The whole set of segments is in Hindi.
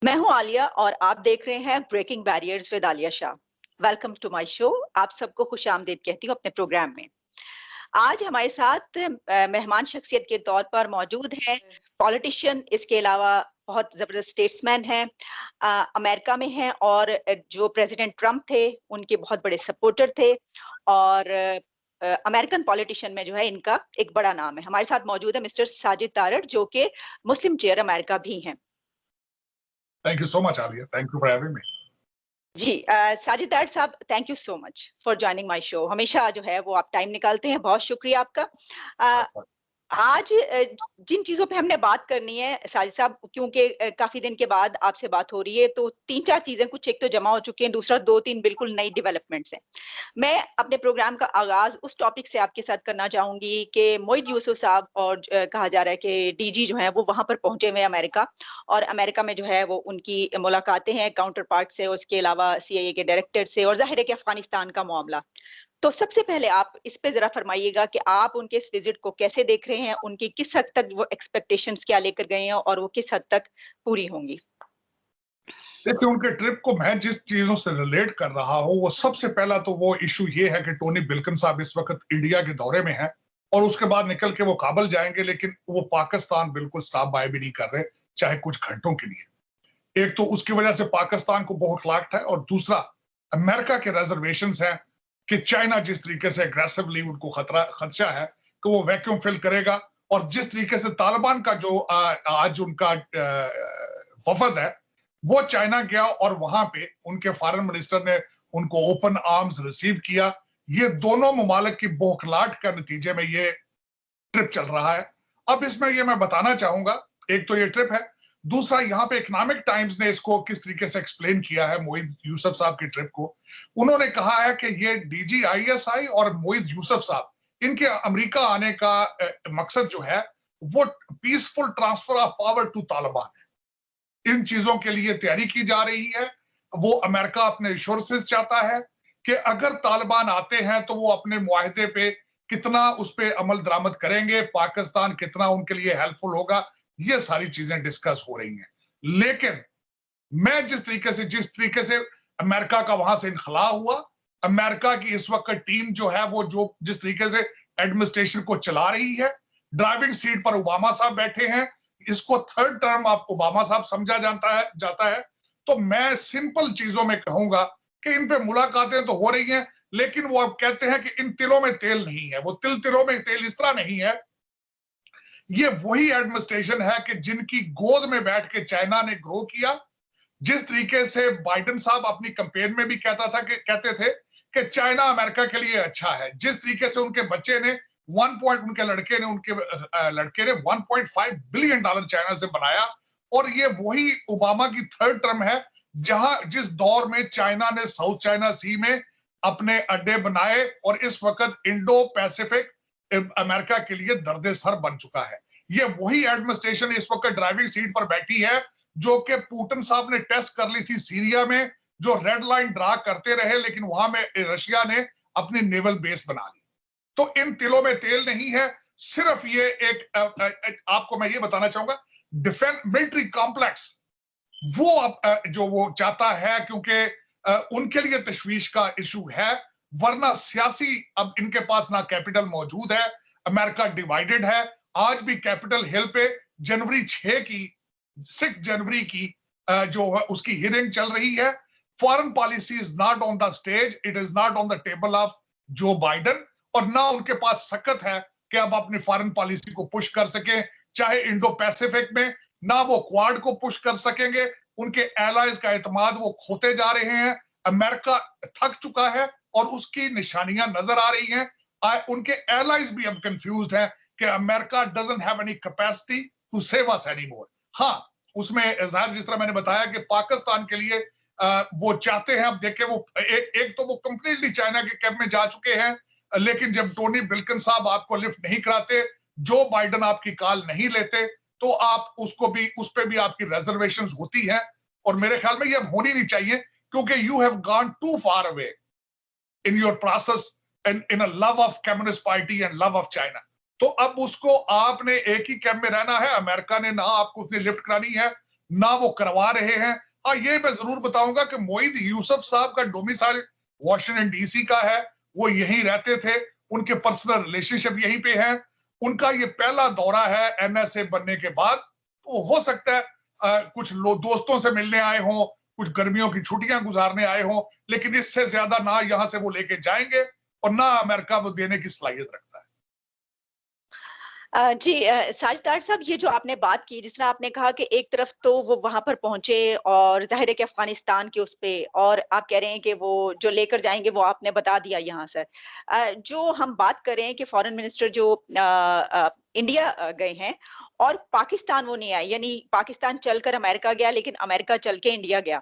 मैं हूं आलिया और आप देख रहे हैं breaking barriers with Alia Shah. Welcome to my show. आप सबको खुशामदीद कहती हूँ अपने प्रोग्राम में। आज हमारे साथ मेहमान शख्सियत के तौर पर मौजूद हैं पॉलिटिशियन, इसके अलावा बहुत जबरदस्त स्टेट्समैन हैं, अमेरिका में हैं और जो प्रेसिडेंट ट्रम्प थे उनके बहुत बड़े सपोर्टर थे और अमेरिकन पॉलिटिशियन में जो है इनका एक बड़ा नाम है। हमारे साथ मौजूद है मिस्टर साजिद तारड़, जो कि मुस्लिम चेयर अमेरिका भी हैं। Thank you so much, Alia. Thank you for having me. जी, साजिद तारड़ साहब, thank you so much for joining my show. हमेशा जो है वो आप टाइम निकालते हैं, बहुत शुक्रिया आपका। आज जिन चीजों पे हमने बात करनी है साजिद साहब, क्योंकि काफी दिन के बाद आपसे बात हो रही है, तो तीन चार चीजें कुछ एक तो जमा हो चुकी हैं, दूसरा दो तीन बिल्कुल नई डेवलपमेंट्स हैं। मैं अपने प्रोग्राम का आगाज उस टॉपिक से आपके साथ करना चाहूंगी कि मोहित यूसुफ साहब और कहा जा रहा है कि डीजी जो है वो वहां पर पहुंचे हुए अमेरिका, और अमेरिका में जो है वो उनकी मुलाकातें हैं काउंटर पार्ट से, उसके अलावा सीआईए के डायरेक्टर से, और जाहिर है कि अफगानिस्तान का मामला। तो सबसे पहले आप इस पे जरा फरमाइएगा कि आप उनके इस विजिट को कैसे देख रहे हैं, उनकी किस हद तक वो एक्सपेक्टेशंस क्या लेकर गए हैं और वो किस हद तक पूरी होंगी। देखिए, उनके ट्रिप को मैं जिस चीजों से रिलेट कर रहा हूँ, वो सबसे पहला तो वो इशू ये है कि टोनी बिल्किन साहब इस वक्त इंडिया के दौरे में हैं और उसके बाद निकल के वो काबुल जाएंगे, लेकिन वो पाकिस्तान बिल्कुल स्टॉप बाय भी नहीं कर रहे, चाहे कुछ घंटों के लिए। एक तो उसकी वजह से पाकिस्तान को बहुत लाट है, और दूसरा अमेरिका के रिजर्वेशन है कि चाइना जिस तरीके से एग्रेसिवली उनको खदशा है कि वो वैक्यूम फिल करेगा, और जिस तरीके से तालिबान का जो आज उनका वफद है वो चाइना गया और वहां पे उनके फॉरेन मिनिस्टर ने उनको ओपन आर्म्स रिसीव किया। ये दोनों ममालिक की बौखलाहट का नतीजे में ये ट्रिप चल रहा है। अब इसमें ये मैं बताना चाहूंगा, एक तो ये ट्रिप है, दूसरा यहाँ पे इकोनॉमिक टाइम्स ने इसको किस तरीके से एक्सप्लेन किया है मोहित यूसुफ साहब की ट्रिप को। उन्होंने कहा है कि ये डीजी आईएसआई और मोहित यूसुफ साहब, इनके अमेरिका आने का मकसद जो है वो peaceful transfer of power to Taliban है। इन चीजों के लिए तैयारी की जा रही है। वो अमेरिका अपने रिसोर्सेज चाहता है कि अगर तालिबान आते हैं तो वो अपने मुआहदे पे कितना उस पे अमल दरामद करेंगे, पाकिस्तान कितना उनके लिए हेल्पफुल होगा, ये सारी चीजें डिस्कस हो रही हैं। लेकिन मैं जिस तरीके से अमेरिका का वहां से इनखला हुआ, अमेरिका की इस वक्त टीम जो है वो जो जिस तरीके से एडमिनिस्ट्रेशन को चला रही है, ड्राइविंग सीट पर ओबामा साहब बैठे हैं, इसको थर्ड टर्म ऑफ ओबामा साहब समझा जाता है। तो मैं सिंपल चीजों में कहूंगा कि इन पे मुलाकातें तो हो रही हैं, लेकिन वो अब कहते हैं कि इन तिलों में तेल नहीं है। वो तिलों में तेल इस तरह नहीं है। ये वही एडमिनिस्ट्रेशन है कि जिनकी गोद में बैठ के चाइना ने ग्रो किया। जिस तरीके से बाइडेन साहब अपनी कैंपेन में भी कहते थे कि चाइना अमेरिका के लिए अच्छा है, जिस तरीके से उनके बच्चे ने उनके लड़के ने 1.5 बिलियन डॉलर चाइना से बनाया, और ये वही ओबामा की थर्ड टर्म है जिस दौर में चाइना ने साउथ चाइना सी में अपने अड्डे बनाए, और इस वक्त इंडो पैसिफिक अमेरिका के लिए दर्दे सर बन चुका है। ये वही एडमिनिस्ट्रेशन इस वक्त ड्राइविंग सीट पर बैठी है जो कि पुतिन साहब ने टेस्ट कर ली थी सीरिया में, जो रेड लाइन ड्रा करते रहे, लेकिन वहां में रशिया ने अपनी नेवल बेस बना ली। तो इन तिलों में तेल नहीं है, सिर्फ ये आपको मैं ये बताना चाहूंगा, डिफेंस मिलिट्री कॉम्प्लेक्स जो वो चाहता है, क्योंकि उनके लिए तशवीश का इशू है। वरना सियासी अब इनके पास ना कैपिटल मौजूद है, अमेरिका डिवाइडेड है। आज भी कैपिटल हिल पे जनवरी 6 जनवरी की जो है उसकी हियरिंग चल रही है। Foreign policy is not on the stage, it is not on the table of जो बाइडन, और ना उनके पास सकत है कि अब अपनी फॉरेन पॉलिसी को पुश कर सके, चाहे इंडो पैसिफिक में, ना वो क्वाड को पुश कर सकेंगे। उनके एलाइज का एतमाद वो खोते जा रहे हैं। अमेरिका थक चुका है और उसकी निशानियां नजर आ रही हैं। उनके एलाइज भी अब कंफ्यूज्ड हैं कि America doesn't have any capacity to save us anymore. हाँ, उसमें इजहार जिस तरह मैंने बताया कि पाकिस्तान के लिए वो चाहते हैं, अब देखें वो एक तो वो कंप्लीटली चाइना के कैंप में जा चुके हैं, लेकिन जब टोनी बिल्किन साहब आपको लिफ्ट नहीं कराते, जो बाइडन आपकी कॉल नहीं लेते, तो आप उस पे भी आपकी रिजर्वेशंस होती हैं, और मेरे ख्याल में ये होनी नहीं चाहिए, क्योंकि you have gone too far away in your process in a love of communist party and love of China. तो अब उसको आपने एक ही कैंप में रहना है, अमेरिका ने ना आपको उतनी लिफ्ट करानी है, ना वो करवा रहे हैं। हाँ, ये मैं जरूर बताऊंगा कि मोईद यूसुफ साहब का डोमिसाइल वॉशिंगटन डीसी का है, वो यहीं रहते थे, उनके पर्सनल रिलेशनशिप यहीं पे है, उनका ये पहला दौरा है एनएसए बनने के बाद। तो हो सकता है कुछ लोग दोस्तों से मिलने आए हों, कुछ गर्मियों की छुट्टियां गुजारने आए हों, लेकिन इससे ज्यादा ना यहां से वो लेके जाएंगे और ना अमेरिका वो देने की सलाहियत रखता है। जी साजदार साहब, ये जो आपने बात की, जिस तरह आपने कहा कि एक तरफ तो वो वहां पर पहुंचे और जाहिर है कि अफगानिस्तान के उस पे, और आप कह रहे हैं कि वो जो लेकर जाएंगे वो आपने बता दिया यहाँ से। जो हम बात कर रहे हैं कि फॉरेन मिनिस्टर जो इंडिया गए हैं और पाकिस्तान वो नहीं आए, यानी पाकिस्तान चलकर अमेरिका गया लेकिन अमेरिका चल के इंडिया गया।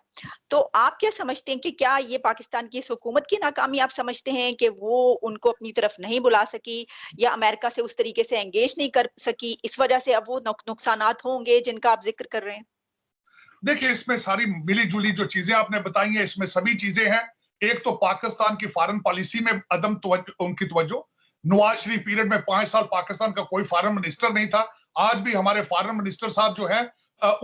तो आप क्या समझते हैं कि क्या ये पाकिस्तान की इस हुकूमत की नाकामी आप समझते हैं कि वो उनको अपनी तरफ नहीं बुला सकी या अमेरिका से उस तरीके से एंगेज नहीं कर सकी, इस वजह से अब वो नुकसानात होंगे जिनका आप जिक्र कर रहे हैं? देखिए, इसमें सारी मिली-जुली जो चीजें आपने बताई हैं, इसमें सभी चीजें हैं। एक तो पाकिस्तान की फॉरेन पॉलिसी में अदम उनकी तवज्जो। नवाज शरीफ पीरियड में 5 साल पाकिस्तान का कोई फॉरेन मिनिस्टर नहीं था। आज भी हमारे फॉरेन मिनिस्टर साहब जो हैं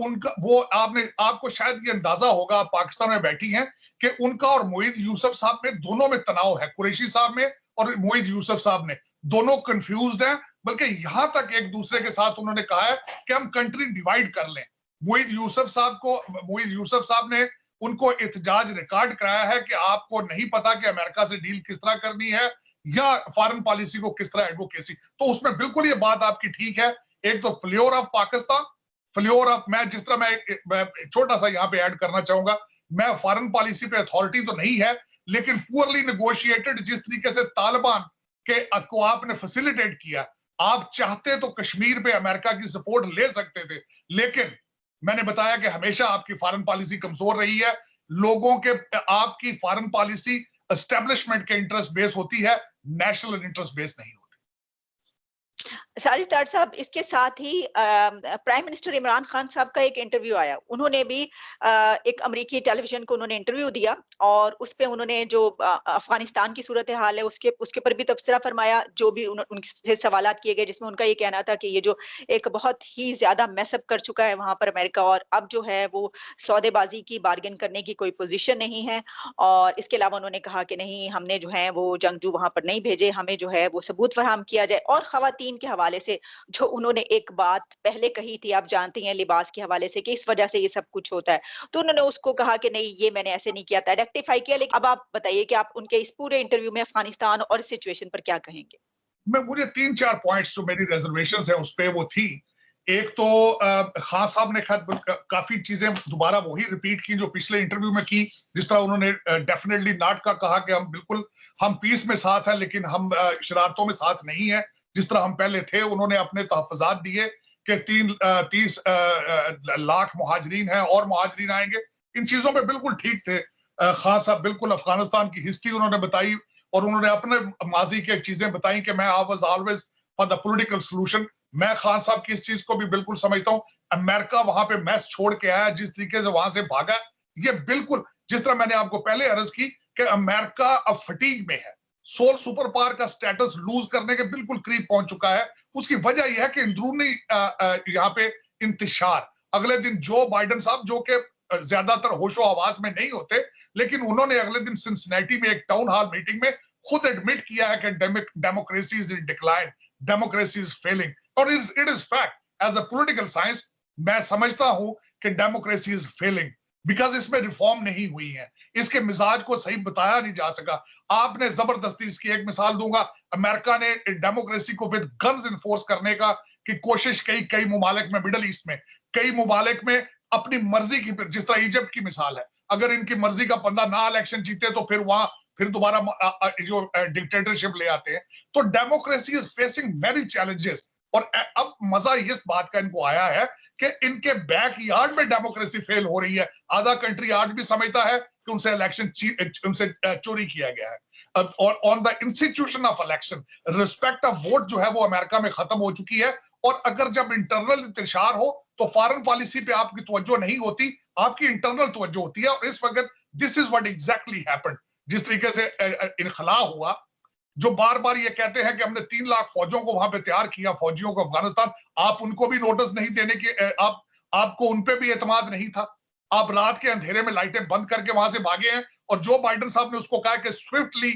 उनका वो आपको शायद ये अंदाजा होगा, आप पाकिस्तान में बैठी हैं, कि उनका और मोईद यूसुफ साहब में दोनों में तनाव है, कुरैशी साहब में और मोईद यूसुफ साहब ने। दोनों कंफ्यूज्ड हैं, बल्कि यहां तक एक दूसरे के साथ उन्होंने कहा है कि हम कंट्री डिवाइड कर लें। मोईद यूसुफ साहब ने उनको एहतजाज रिकॉर्ड कराया है कि आपको नहीं पता कि अमेरिका से डील किस तरह करनी है या फॉरेन पॉलिसी को किस तरह एडवोकेसी। तो उसमें बिल्कुल ये बात आपकी ठीक है। एक तो flavour of Pakistan, flavour of, मैं जिस तरह मैं छोटा सा यहाँ पे ऐड करना चाहूंगा, मैं फॉरेन पॉलिसी पे अथॉरिटी तो नहीं है, लेकिन पुअरली नेगोशिएटेड जिस तरीके से तालिबान के को आपने फैसिलिटेट किया, आप चाहते तो कश्मीर पे अमेरिका की सपोर्ट ले सकते थे, लेकिन मैंने बताया कि हमेशा आपकी फॉरेन पॉलिसी कमजोर रही है। लोगों के आपकी फॉरेन पॉलिसी एस्टेब्लिशमेंट के इंटरेस्ट बेस होती है, नेशनल इंटरेस्ट बेस नहीं होती। साजिद साहब, इसके साथ ही प्राइम मिनिस्टर इमरान खान साहब का एक इंटरव्यू आया। उन्होंने भी एक अमेरिकी टेलीविजन को उन्होंने इंटरव्यू दिया और उस पे उन्होंने जो अफगानिस्तान की सूरत हाल है उसके उसके ऊपर भी तबसरा फरमाया, जो भी उनसे सवालात किए गए, जिसमें उनका ये कहना था कि ये जो एक बहुत ही ज्यादा मैसअप कर चुका है वहां पर अमेरिका, और अब जो है वो सौदेबाजी की, बार्गेन करने की कोई पोजीशन नहीं है। और इसके अलावा उन्होंने कहा कि नहीं, हमने जो है वो जंगजू वहां पर नहीं भेजे, हमें जो है वो सबूत फराहम किया जाए। और खवातीन के हवाले से जो उन्होंने एक बात पहले कही थी, आप जानते हैं, लिबास के हवाले से, कि इस वजह से ये सब कुछ होता है, तो उन्होंने उसको कहा कि नहीं, ये मैंने ऐसे नहीं किया था, रेक्टिफाई किया। लेकिन अब आप बताइए कि आप उनके इस पूरे इंटरव्यू में अफगानिस्तान और इस सिचुएशन पर क्या कहेंगे? मुझे 3-4 पॉइंट्स जो मेरी रिजर्वेशंस है उस पे वो थी। एक तो खान साहब ने काफी चीजें दोबारा वही रिपीट की जो पिछले इंटरव्यू में की, जिस तरह उन्होंने डेफिनेटली नॉट का कहा कि हम पीस में साथ हैं लेकिन हम शरारतों में साथ नहीं है जिस तरह हम पहले थे। उन्होंने अपने तहफ़्फ़ुज़ात दिए कि 30 लाख मुहाजिरीन हैं और मुहाजिरीन आएंगे। इन चीजों पे बिल्कुल ठीक थे खान साहब। बिल्कुल अफगानिस्तान की हिस्ट्री उन्होंने बताई और उन्होंने अपने माजी की चीजें बताई कि मैं I was always for the political solution. मैं खान साहब की इस चीज को भी बिल्कुल समझता हूँ। अमेरिका वहां पे मैस छोड़ के आया, जिस तरीके से वहां से भागा, ये बिल्कुल जिस तरह मैंने आपको पहले अर्ज की कि अमेरिका अब फटीग में है, सोल सुपर पावर का स्टेटस लूज करने के बिल्कुल करीब पहुंच चुका है। उसकी वजह यह है कि अंदरूनी यहाँ पे इंतशार। अगले दिन जो बाइडेन साहब, जो कि ज्यादातर होशो आवाज में नहीं होते, लेकिन उन्होंने अगले दिन सिंसिनेटी में एक टाउन हॉल मीटिंग में खुद एडमिट किया है कि democracy is in decline, democracy is failing. और it is fact. As a political science मैं समझता हूं कि डेमोक्रेसी इज फेलिंग बिकॉज इसमें रिफॉर्म नहीं हुई है, इसके मिजाज को सही बताया नहीं जा सका। आपने जबरदस्ती, इसकी एक मिसाल दूंगा, अमेरिका ने डेमोक्रेसी को विद गन्स इन्फोर्स करने का की कोशिश कई ममालिक में, मिडल ईस्ट में कई ममालिक में अपनी मर्जी की, जिस तरह इजिप्ट की मिसाल है, अगर इनकी मर्जी का बंदा ना इलेक्शन जीते तो फिर दोबारा जो डिक्टेटरशिप ले आते हैं। तो democracy is facing many challenges. और अब मजा इस बात का इनको आया है कि इनके बैकयार्ड में डेमोक्रेसी फेल हो रही है। आधा कंट्री आज भी समझता है कि उनसे इलेक्शन उनसे चोरी किया गया है। और on the institution of election, respect of vote जो है वो अमेरिका में खत्म हो चुकी है। और अगर जब इंटरनल इंतशार हो तो फॉरेन पॉलिसी पे आपकी तवज्जो नहीं होती, आपकी इंटरनल तवज्जो होती है। और इस वक्त this is what exactly happened. जिस तरीके से इनखला हुआ, जो बार बार ये कहते हैं कि हमने 3 लाख फौजियों को वहां पे तैयार किया, फौजियों को अफगानिस्तान, आप उनको भी नोटिस नहीं देने की, आपको उन पे भी एतमाद नहीं था। आप रात के अंधेरे में लाइटें बंद करके वहां से भागे हैं, और जो बाइडेन साहब ने उसको कहा कि स्विफ्टली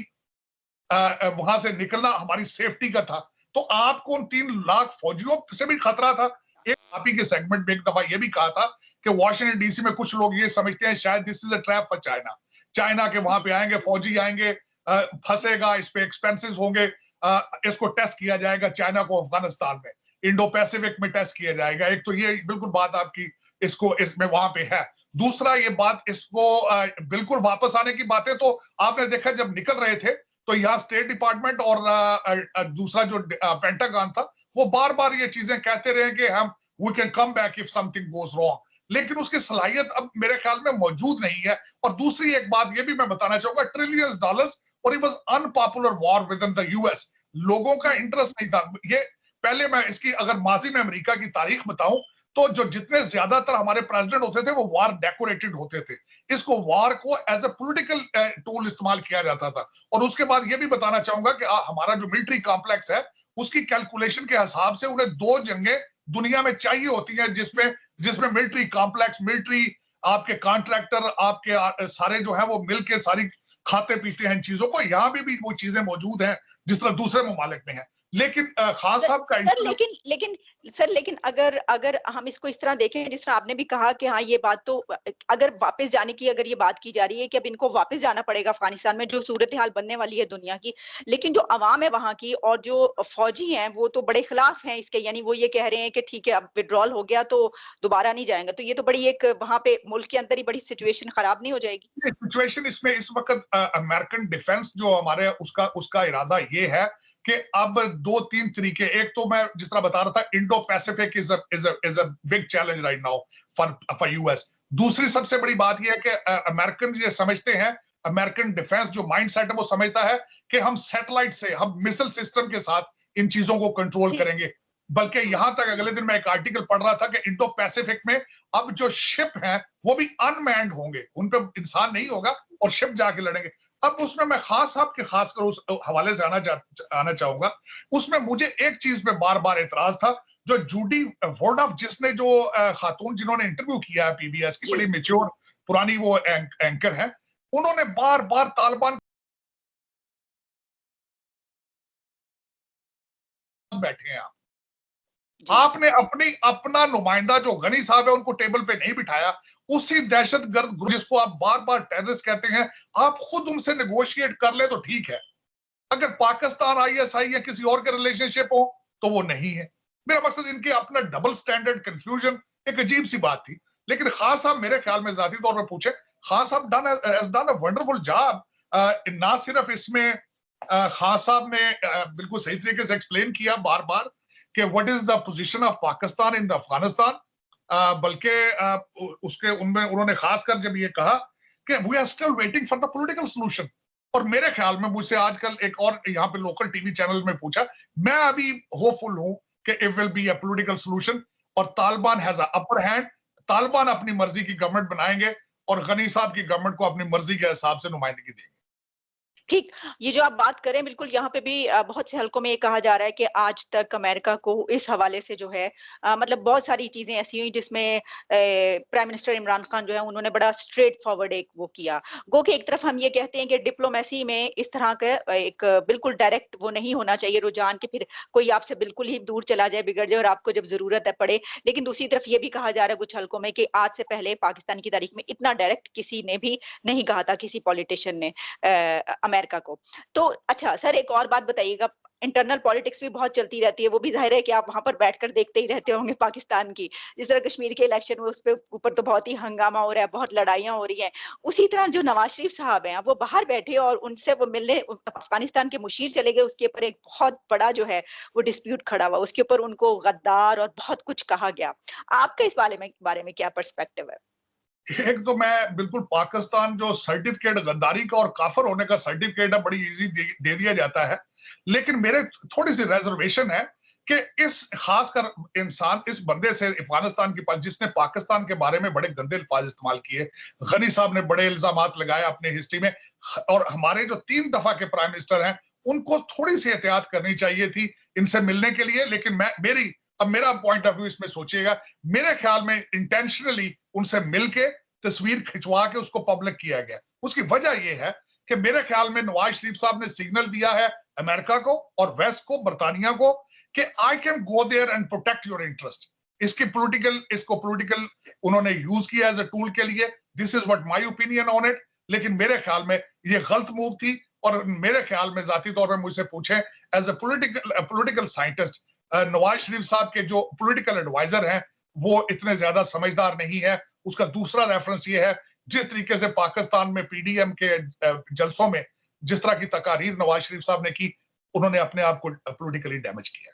वहां से निकलना हमारी सेफ्टी का था। तो आपको उन 3 लाख फौजियों से भी खतरा था। एक आप ही के सेगमेंट में एक दफा ये भी कहा था कि वॉशिंगटन डीसी में कुछ लोग ये समझते हैं शायद this is a trap for China. China के वहां पे आएंगे, फौजी आएंगे, फंसेगा, इस पे एक्सपेंसेस होंगे, इसको टेस्ट किया जाएगा चाइना को अफगानिस्तान में, इंडो पैसिफिक में टेस्ट किया जाएगा। एक तो ये बिल्कुल बात आपकी इसको इसमें वहां पे है। दूसरा ये बात इसको बिल्कुल वापस आने की बातें तो आपने देखा जब निकल रहे थे तो यहाँ स्टेट डिपार्टमेंट और दूसरा जो पेंटागन था वो बार बार ये चीजें कहते रहे कि हम we can come back if something goes wrong, लेकिन उसकी सलाहियत अब मेरे ख्याल में मौजूद नहीं है। और दूसरी एक बात ये भी मैं बताना चाहूंगा, ट्रिलियंस डॉलर्स, और it was unpopular war with in the US. लोगों का इंटरेस्ट नहीं था ये। पहले मैं इसकी अगर माजी में अमेरिका की तारीख बताऊं तो जो जितने ज्यादातर हमारे प्रेसिडेंट होते थे वो वार डेकोरेटेड होते थे। इसको वार को एज ए पॉलिटिकल टूल इस्तेमाल किया जाता था। और उसके बाद ये भी बताना चाहूंगा कि हमारा जो मिलिट्री कॉम्प्लेक्स है उसकी कैलकुलेशन के हिसाब से उन्हें 2 जंगें दुनिया में चाहिए होती हैं जिसमें मिलिट्री कॉम्प्लेक्स, मिलिट्री आपके कॉन्ट्रैक्टर, आपके सारे जो है वो मिलके सारी खाते पीते हैं इन चीजों को। यहाँ भी वो चीजें मौजूद हैं जिस तरह दूसरे ममालिक में है। लेकिन खान साहब का लेकिन अगर हम इसको इस तरह देखें जिस तरह आपने भी कहा कि हाँ ये बात तो अगर वापस जाने की अगर ये बात की जा रही है कि अब इनको वापस जाना पड़ेगा अफगानिस्तान में, जो सूरत हाल बनने वाली है दुनिया की, लेकिन जो अवाम है वहां की और जो फौजी हैं वो तो बड़े खिलाफ हैं इसके, यानी वो ये कह रहे हैं कि ठीक है अब विड्रॉल हो गया तो दोबारा नहीं जाएंगे। तो ये तो बड़ी एक वहां पे मुल्क के अंदर ही बड़ी सिचुएशन खराब नहीं हो जाएगी? सिचुएशन इसमें इस वक्त अमेरिकन डिफेंस जो हमारे उसका इरादा ये है कि अब 2-3 तरीके, एक तो मैं जिस तरह बता रहा था Indo Pacific is a big challenge right now for US. दूसरी सबसे बड़ी बात यह है कि अमेरिकन ये समझते हैं, अमेरिकन डिफेंस जो माइंडसेट है वो समझता है कि हम सैटेलाइट से, हम मिसाइल सिस्टम के साथ इन चीजों को कंट्रोल करेंगे। बल्कि यहां तक अगले दिन मैं एक आर्टिकल पढ़ रहा था कि इंडो पैसिफिक में अब जो शिप हैं वो भी अनमैन्ड होंगे, उन पे इंसान नहीं होगा और शिप जाके लड़ेंगे। अब उसमें मैं खास साहब के खासकर उस हवाले से आना चाहूंगा। उसमें मुझे एक चीज पे बार बार एतराज था, जो जूडी वोर्डॉफ जिसने जो खातून जिन्होंने इंटरव्यू किया है पीबीएस की, बड़ी मेच्योर पुरानी वो एंकर है, उन्होंने बार बार तालिबान बैठे हैं आपने अपना नुमाइंदा जो गनी साहब है उनको टेबल पे नहीं बिठाया। उसी दहशतगर्द ग्रुप जिसको आप बार बार टेररिस्ट कहते हैं, आप खुद उनसे नेगोशिएट कर ले तो ठीक है। अगर पाकिस्तान आईएसआई या किसी और के रिलेशनशिप हो तो वो नहीं है। मेरा मकसद इनके अपना डबल स्टैंडर्ड कंफ्यूजन एक अजीब सी बात थी। लेकिन खान साहब मेरे ख्याल में जाती तौर पर पूछे, खान साहब डन अ वंडरफुल जॉब। ना सिर्फ इसमें खान साहब ने बिल्कुल सही तरीके से एक्सप्लेन किया बार बार कि what is the position of Pakistan in the Afghanistan, बल्कि उसके उनमें उन्होंने खासकर जब ये कहा कि we are still waiting for the political solution. और मेरे ख्याल में मुझसे आजकल एक और यहाँ पे लोकल टीवी चैनल में पूछा, मैं अभी होपफुल हूं कि it will be a political solution और Taliban has a upper hand. Taliban अपनी मर्जी की गवर्नमेंट बनाएंगे और गनी साहब की गवर्नमेंट को अपनी मर्जी के हिसाब से नुमाइंदगी देंगे। ठीक, ये जो आप बात करें बिल्कुल यहाँ पे भी बहुत से हलकों में ये कहा जा रहा है कि आज तक अमेरिका को इस हवाले से जो है मतलब बहुत सारी चीजें ऐसी हुई जिसमें प्राइम मिनिस्टर इमरान खान जो है उन्होंने बड़ा स्ट्रेट फॉरवर्ड एक वो किया। गो कि एक तरफ हम ये कहते हैं कि डिप्लोमेसी में इस तरह का एक बिल्कुल डायरेक्ट वो नहीं होना चाहिए रुझान कि फिर कोई आपसे बिल्कुल ही दूर चला जाए, बिगड़ जाए और आपको जब जरूरत है पड़े। लेकिन दूसरी तरफ ये भी कहा जा रहा है कुछ हलकों में कि आज से पहले पाकिस्तान की तारीख में इतना डायरेक्ट किसी ने भी नहीं कहा था, किसी पॉलिटिशियन ने अमेरिका को। तो अच्छा सर, एक और बात बताइएगा, इंटरनल पॉलिटिक्स भी बहुत चलती रहती है, वो भी जाहिर है कि आप वहां पर बैठकर देखते ही रहते होंगे पाकिस्तान की। जिस तरह कश्मीर के इलेक्शन में उस पे ऊपर तो बहुत ही हंगामा हो रहा है, बहुत लड़ाइयां हो रही हैं, उसी तरह जो नवाज शरीफ साहब हैं वो बाहर बैठे और उनसे वो मिलने अफगानिस्तान के मुशीर चले गए, उसके ऊपर एक बहुत बड़ा जो है वो डिस्प्यूट खड़ा हुआ, उसके ऊपर उनको गद्दार और बहुत कुछ कहा गया। आपका इस बारे में क्या पर्सपेक्टिव है? एक तो मैं बिल्कुल पाकिस्तान जो सर्टिफिकेट गद्दारी का और काफर होने का सर्टिफिकेट है बड़ी इजी दे दिया जाता है। लेकिन मेरे थोड़ी सी रिजर्वेशन है कि इस खासकर इंसान इस बंदे से अफगानिस्तान के पास जिसने पाकिस्तान के बारे में बड़े गंदे अल्फाज इस्तेमाल किए, गनी साहब ने बड़े इल्जामात लगाए अपने हिस्ट्री में, और हमारे जो 3 दफा के प्राइम मिनिस्टर हैं उनको थोड़ी सी एहतियात करनी चाहिए थी इनसे मिलने के लिए। लेकिन मेरी अब मेरा पॉइंट ऑफ व्यू इसमें सोचिएगा, मेरे ख्याल में इंटेंशनली उनसे मिलके तस्वीर खिंचवा के उसको पब्लिक किया गया। उसकी वजह यह है कि मेरे ख्याल में नवाज शरीफ साहब ने सिग्नल दिया है अमेरिका को और वेस्ट को, बरतानिया को, कि I can go there and protect your interest. इसको पॉलिटिकल उन्होंने यूज किया एज अ टूल के लिए। This is what my opinion on it. लेकिन मेरे ख्याल में ये गलत मूव थी, और मेरे ख्याल में जाती तौर पर मुझसे पूछें as a political scientist, Nawaz Sharif साहब के जो पॉलिटिकल एडवाइजर हैं वो इतने ज्यादा समझदार नहीं है। उसका दूसरा रेफरेंस ये है, जिस तरीके से पाकिस्तान में पीडीएम के जलसों में जिस तरह की तकारीर नवाज शरीफ साहब ने की, उन्होंने अपने आप को पॉलिटिकली डैमेज किया।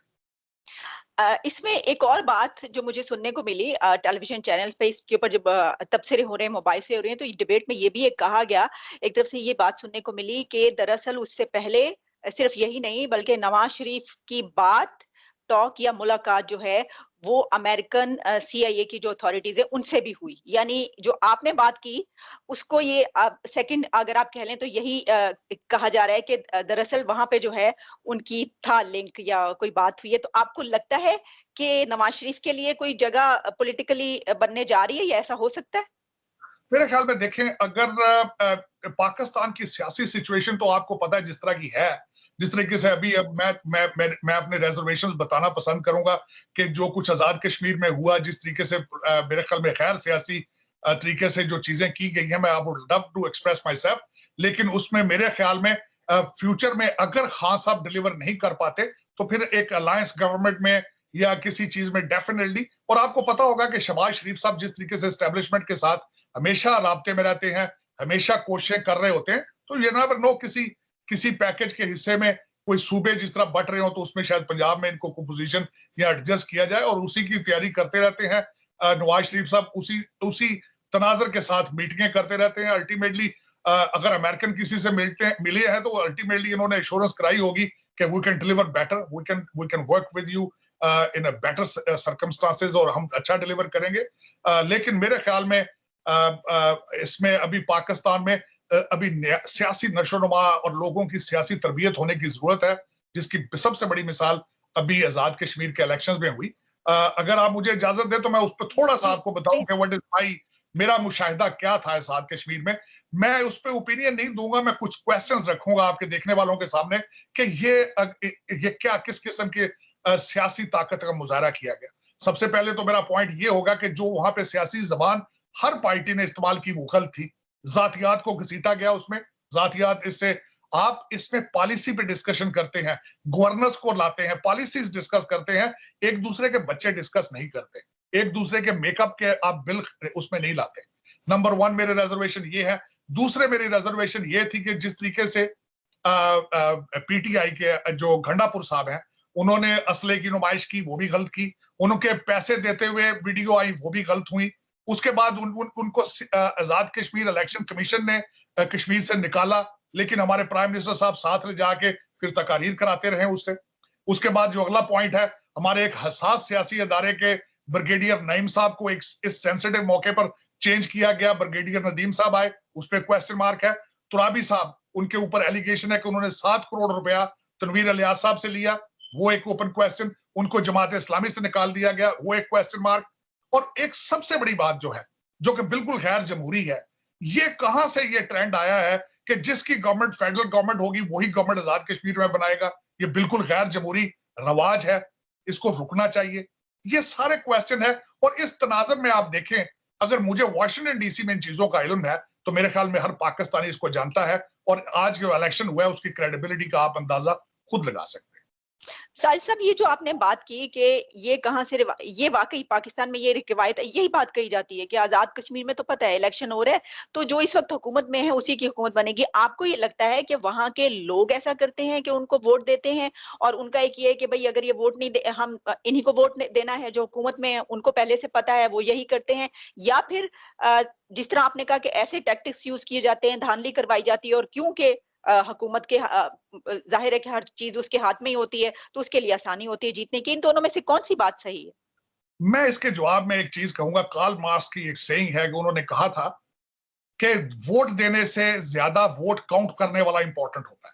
इसमें एक और बात जो मुझे सुनने को मिली टेलीविजन चैनल्स पे, इसके ऊपर जब तबसरे हो रहे हैं, मोबाइल से हो रहे हैं, तो डिबेट में ये भी एक कहा गया, एक तरफ से ये बात सुनने को मिली कि दरअसल उससे पहले सिर्फ यही नहीं बल्कि नवाज शरीफ की बात, टॉक या मुलाकात जो है वो अमेरिकन सीआईए की जो अथॉरिटीज है उनसे भी हुई। यानी जो आपने बात की उसको ये सेकंड अगर आप कह लें तो यही कहा जा रहा है कि दरअसल वहां पे जो है उनकी था लिंक या कोई बात हुई है। तो आपको लगता है कि नवाज शरीफ के लिए कोई जगह पॉलिटिकली बनने जा रही है या ऐसा हो सकता है? मेरे ख्याल में देखें, अगर पाकिस्तान की सियासी सिचुएशन तो आपको पता है जिस तरह की है, जिस तरीके से अभी अब मैं अपने रिजर्वेशंस बताना पसंद करूंगा कि जो कुछ आजाद कश्मीर में हुआ, जिस तरीके से मेरे ख्याल में खैर सियासी तरीके से जो चीजें की गई हैं, मैं I would love to express myself, लेकिन उसमें मेरे ख्याल में फ्यूचर में अगर खान साहब डिलीवर नहीं कर पाते तो फिर एक अलायंस गवर्नमेंट में या किसी चीज में डेफिनेटली। और आपको पता होगा कि शहबाज शरीफ साहब जिस तरीके से एस्टेब्लिशमेंट के साथ हमेशा राब्ते में रहते हैं, हमेशा कोशिशें कर रहे होते हैं, तो ये नेवर नो किसी पैकेज के हिस्से में कोई सूबे जिस तरह बट रहे हो तो उसमें शायद पंजाब में इनको पोजीशन या एडजस्ट किया जाए, और उसी की तैयारी करते रहते हैं। नवाज शरीफ साहब उसी तनाजर के साथ मीटिंगें करते रहते हैं। अल्टीमेटली अगर अमेरिकन किसी से मिले हैं तो अल्टीमेटली इन्होंने एश्योरेंस कराई होगी कि we can deliver better, we can work with you in a better circumstances, और हम अच्छा डिलीवर करेंगे। लेकिन मेरे ख्याल में इसमें अभी पाकिस्तान में अभी सियासी नशोनुमा और लोगों की सियासी तरबियत होने की जरूरत है, जिसकी सबसे बड़ी मिसाल अभी आजाद कश्मीर के इलेक्शंस में हुई। अगर आप मुझे इजाजत दें तो मैं उस पर थोड़ा सा आपको बताऊं कि व्हाट इज मेरा मुशाहिदा क्या था आजाद कश्मीर में। मैं उस पर ओपिनियन नहीं दूंगा, मैं कुछ क्वेश्चंस रखूंगा आपके देखने वालों के सामने कि ये क्या किस किस्म के सियासी ताकत का मुजाहरा किया गया। सबसे पहले तो मेरा पॉइंट ये होगा कि जो वहां पे सियासी जबान हर पार्टी ने इस्तेमाल की वो गलत थी। जातियात को घसीटा गया उसमें, जातियात इससे आप इसमें पॉलिसी पे डिस्कशन करते हैं, गवर्नर्स को लाते हैं, पॉलिसीज डिस्कस करते हैं, एक दूसरे के बच्चे डिस्कस नहीं करते, एक दूसरे के मेकअप के आप बिल उसमें नहीं लाते। नंबर वन मेरे रिजर्वेशन ये है। दूसरे मेरी रिजर्वेशन ये थी कि जिस तरीके से पीटीआई के जो घंडापुर साहब हैं उन्होंने असले की नुमाइश की, वो भी गलत की। उनके पैसे देते हुए वीडियो आई, वो भी गलत हुई। उसके बाद उनको आजाद कश्मीर इलेक्शन कमीशन ने कश्मीर से निकाला, लेकिन हमारे प्राइम मिनिस्टर साहब साथ ले जाके फिर तकारीर कराते रहे उससे। उसके बाद जो अगला पॉइंट है, हमारे एक हसास सियासी अदारे के ब्रिगेडियर नईम साहब को इस सेंसिटिव मौके पर चेंज किया गया, ब्रिगेडियर नदीम साहब आए, उस पर क्वेश्चन मार्क है। तुराबी साहब, उनके ऊपर एलिगेशन है कि उन्होंने 7 करोड़ रुपया तनवीर अलियास साहब से लिया, वो एक ओपन क्वेश्चन। उनको जमात इस्लामी से निकाल दिया गया, वो एक क्वेश्चन मार्क। और एक सबसे बड़ी बात जो है, जो कि बिल्कुल गैर जमहूरी है, ये कहां से ये ट्रेंड आया है कि जिसकी गवर्नमेंट फेडरल गवर्नमेंट होगी वही गवर्नमेंट आजाद कश्मीर में बनाएगा। ये बिल्कुल गैर जमहूरी रवाज है, इसको रुकना चाहिए। ये सारे क्वेश्चन है, और इस तनाज़ुर में आप देखें, अगर मुझे वाशिंगटन डीसी में इन चीजों का इल्म है तो मेरे ख्याल में हर पाकिस्तानी इसको जानता है, और आज जो इलेक्शन हुआ है उसकी क्रेडिबिलिटी का आप अंदाजा खुद लगा सकते हैं। साजिद साहब, ये जो आपने बात की कि ये कहां से ये वाकई पाकिस्तान में ये रिवायत है, यही बात कही जाती है कि आजाद कश्मीर में तो पता है इलेक्शन हो रहा है तो जो इस वक्त हुकूमत में है उसी की हुकूमत बनेगी। आपको ये लगता है कि वहां के लोग ऐसा करते हैं कि उनको वोट देते हैं और उनका एक ये है कि भाई अगर ये वोट नहीं दे, हम इन्हीं को वोट देना है, जो हुकूमत में है उनको पहले से पता है, वो यही करते हैं? या फिर जिस तरह आपने कहा कि ऐसे टैक्टिक्स यूज किए जाते हैं, धांधली करवाई जाती है, और क्योंकि हुकूमत के जाहिर है कि हर चीज उसके हाथ में ही होती है तो उसके लिए आसानी होती है जीतने की। इन दोनों में से कौन सी बात सही है? मैं इसके जवाब में एक चीज कहूंगा। कार्ल मार्क्स की एक सेइंग है कि उन्होंने कहा था कि वोट देने से ज्यादा वोट काउंट करने वाला इंपॉर्टेंट होता है।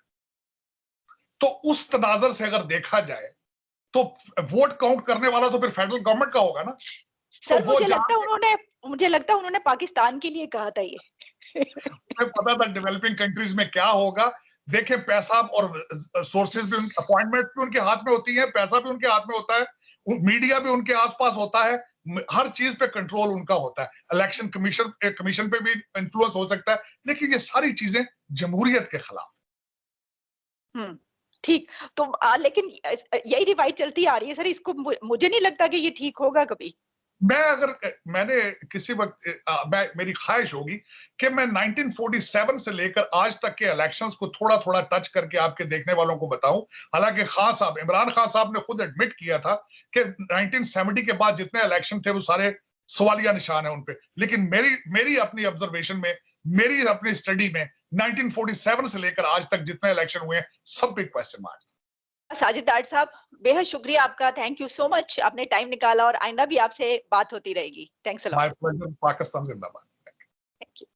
तो उस तनाजर से अगर देखा जाए तो वोट काउंट करने वाला तो फिर फेडरल गवर्नमेंट का होगा ना। सर तो मुझे लगता है उन्होंने पाकिस्तान के लिए कहा था ये। उन्हें पता था डेवलपिंग कंट्रीज में क्या होगा। देखें, पैसा और सोर्सेज भी, अपॉइंटमेंट भी उनके हाथ में होती है, पैसा भी उनके हाथ में होता है, मीडिया भी उनके आसपास होता है, हर चीज पे कंट्रोल उनका होता है। इलेक्शन कमीशन पे भी इन्फ्लुएंस हो सकता है, लेकिन ये सारी चीजें जमहूरियत के खिलाफ। ठीक। तो लेकिन यही डिवाइड चलती आ रही है सर, इसको मुझे नहीं लगता कि ये ठीक होगा कभी। मैंने किसी वक्त मेरी ख्वाहिश होगी कि मैं 1947 से लेकर आज तक के इलेक्शंस को थोड़ा थोड़ा टच करके आपके देखने वालों को बताऊं। हालांकि इमरान खान साहब ने खुद एडमिट किया था कि 1970 के बाद जितने इलेक्शन थे वो सारे सवालिया निशान है उनपे, लेकिन मेरी अपनी ऑब्जर्वेशन में, मेरी अपनी स्टडी में 1947 से लेकर आज तक जितने इलेक्शन हुए हैं सब पे क्वेश्चन मार्क। साजिद डाट साहब, बेहद शुक्रिया आपका, थैंक यू सो मच, आपने टाइम निकाला और आइंदा भी आपसे बात होती रहेगी। Thanks a lot. My pleasure. Pakistan जिंदाबाद।